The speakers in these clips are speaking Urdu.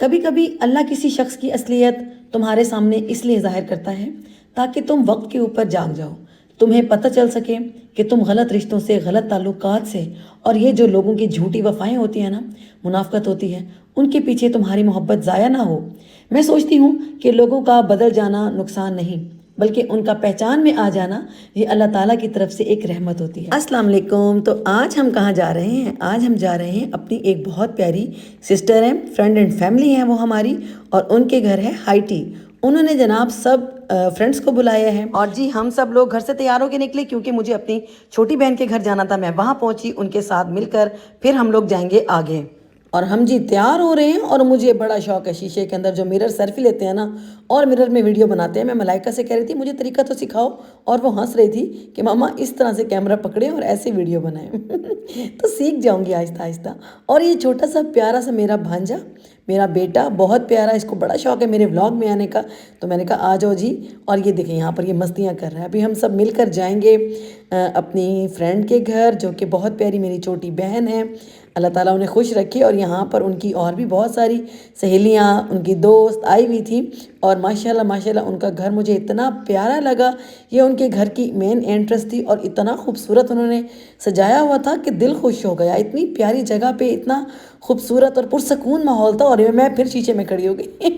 کبھی کبھی اللہ کسی شخص کی اصلیت تمہارے سامنے اس لیے ظاہر کرتا ہے تاکہ تم وقت کے اوپر جاگ جاؤ، تمہیں پتہ چل سکے کہ تم غلط رشتوں سے، غلط تعلقات سے، اور یہ جو لوگوں کی جھوٹی وفائیں ہوتی ہیں نا، منافقت ہوتی ہے، ان کے پیچھے تمہاری محبت ضائع نہ ہو۔ میں سوچتی ہوں کہ لوگوں کا بدل جانا نقصان نہیں، بلکہ ان کا پہچان میں آ جانا یہ اللہ تعالیٰ کی طرف سے ایک رحمت ہوتی ہے۔ السلام علیکم۔ تو آج ہم کہاں جا رہے ہیں؟ آج ہم جا رہے ہیں اپنی ایک بہت پیاری سسٹر ہیں، فرینڈ اینڈ فیملی ہیں وہ ہماری، اور ان کے گھر ہے ہائٹی۔ انہوں نے جناب سب فرینڈس کو بلایا ہے، اور جی ہم سب لوگ گھر سے تیار ہو کے نکلے کیونکہ مجھے اپنی چھوٹی بہن کے گھر جانا تھا۔ میں وہاں پہنچی، ان کے ساتھ مل کر پھر ہم لوگ جائیں گے آگے۔ اور ہم جی تیار ہو رہے ہیں، اور مجھے بڑا شوق ہے شیشے کے اندر جو مرر سیلفی لیتے ہیں نا اور مرر میں ویڈیو بناتے ہیں۔ میں ملائکہ سے کہہ رہی تھی مجھے طریقہ تو سکھاؤ، اور وہ ہنس رہی تھی کہ ماما اس طرح سے کیمرہ پکڑیں اور ایسے ویڈیو بنائیں۔ تو سیکھ جاؤں گی آہستہ آہستہ۔ اور یہ چھوٹا سا پیارا سا میرا بھانجا، میرا بیٹا بہت پیارا، اس کو بڑا شوق ہے میرے ولاگ میں آنے کا، تو میں نے کہا آ جاؤ جی۔ اور یہ دیکھیں یہاں پر یہ مستیاں کر رہا ہے۔ ابھی ہم سب مل کر جائیں گے اپنی فرینڈ کے گھر، جو کہ بہت پیاری میری چھوٹی بہن ہے۔ اللہ تعالیٰ انہیں خوش رکھے۔ اور یہاں پر ان کی اور بھی بہت ساری سہیلیاں، ان کی دوست آئی ہوئی تھیں، اور ماشاءاللہ ماشاءاللہ ان کا گھر مجھے اتنا پیارا لگا۔ یہ ان کے گھر کی مین انٹرسٹ تھی، اور اتنا خوبصورت انہوں نے سجایا ہوا تھا کہ دل خوش ہو گیا۔ اتنی پیاری جگہ پہ اتنا خوبصورت اور پرسکون ماحول تھا، اور میں پھر شیشے میں کھڑی ہو گئی۔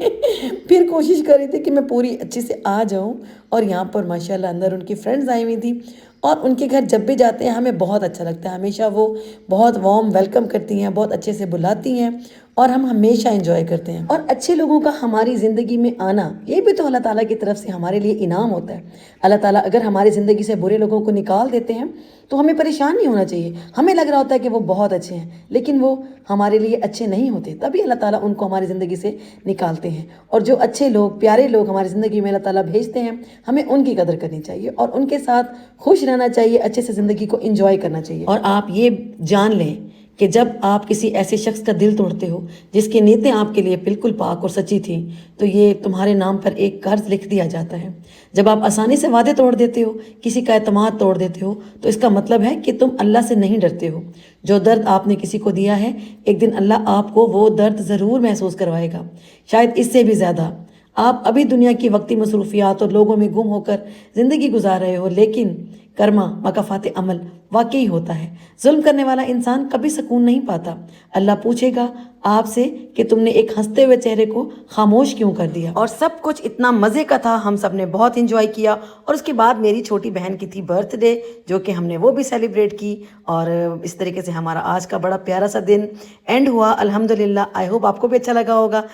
پھر کوشش کر رہی تھی کہ میں پوری اچھے سے آ جاؤں۔ اور یہاں پر ماشاءاللہ اندر ان کی فرینڈز آئی ہوئی تھیں، اور ان کے گھر جب بھی جاتے ہیں ہمیں بہت اچھا لگتا ہے۔ ہمیشہ وہ بہت وارم ویلکم کرتی ہیں، بہت اچھے سے بلاتی ہیں، اور ہم ہمیشہ انجوائے کرتے ہیں۔ اور اچھے لوگوں کا ہماری زندگی میں آنا، یہ بھی تو اللہ تعالیٰ کی طرف سے ہمارے لیے انعام ہوتا ہے۔ اللہ تعالیٰ اگر ہماری زندگی سے برے لوگوں کو نکال دیتے ہیں تو ہمیں پریشان نہیں ہونا چاہیے۔ ہمیں لگ رہا ہوتا ہے کہ وہ بہت اچھے ہیں، لیکن وہ ہمارے لیے اچھے نہیں ہوتے، تبھی اللہ تعالیٰ ان کو ہماری زندگی سے نکالتے ہیں۔ اور جو اچھے لوگ، پیارے لوگ ہماری زندگی میں اللہ تعالیٰ بھیجتے ہیں، ہمیں ان کی قدر کرنی چاہیے، اور ان کے ساتھ خوش رہنا چاہیے، اچھے سے زندگی کو انجوائے کرنا چاہیے۔ اور آپ یہ جان لیں کہ جب آپ کسی ایسے شخص کا دل توڑتے ہو جس کی نیتیں آپ کے لیے بالکل پاک اور سچی تھیں، تو یہ تمہارے نام پر ایک قرض لکھ دیا جاتا ہے۔ جب آپ آسانی سے وعدے توڑ دیتے ہو، کسی کا اعتماد توڑ دیتے ہو، تو اس کا مطلب ہے کہ تم اللہ سے نہیں ڈرتے ہو۔ جو درد آپ نے کسی کو دیا ہے، ایک دن اللہ آپ کو وہ درد ضرور محسوس کروائے گا، شاید اس سے بھی زیادہ۔ آپ ابھی دنیا کی وقتی مصروفیات اور لوگوں میں گم ہو کر زندگی گزار رہے ہو، لیکن کرما مکافات عمل واقعی ہوتا ہے۔ ظلم کرنے والا انسان کبھی سکون نہیں پاتا۔ اللہ پوچھے گا آپ سے کہ تم نے ایک ہنستے ہوئے چہرے کو خاموش کیوں کر دیا۔ اور سب کچھ اتنا مزے کا تھا، ہم سب نے بہت انجوائے کیا۔ اور اس کے بعد میری چھوٹی بہن کی تھی برتھ ڈے، جو کہ ہم نے وہ بھی سیلیبریٹ کی، اور اس طریقے سے ہمارا آج کا بڑا پیارا سا دن اینڈ ہوا الحمدللہ۔ آئی ہوپ آپ کو بھی اچھا لگا ہوگا۔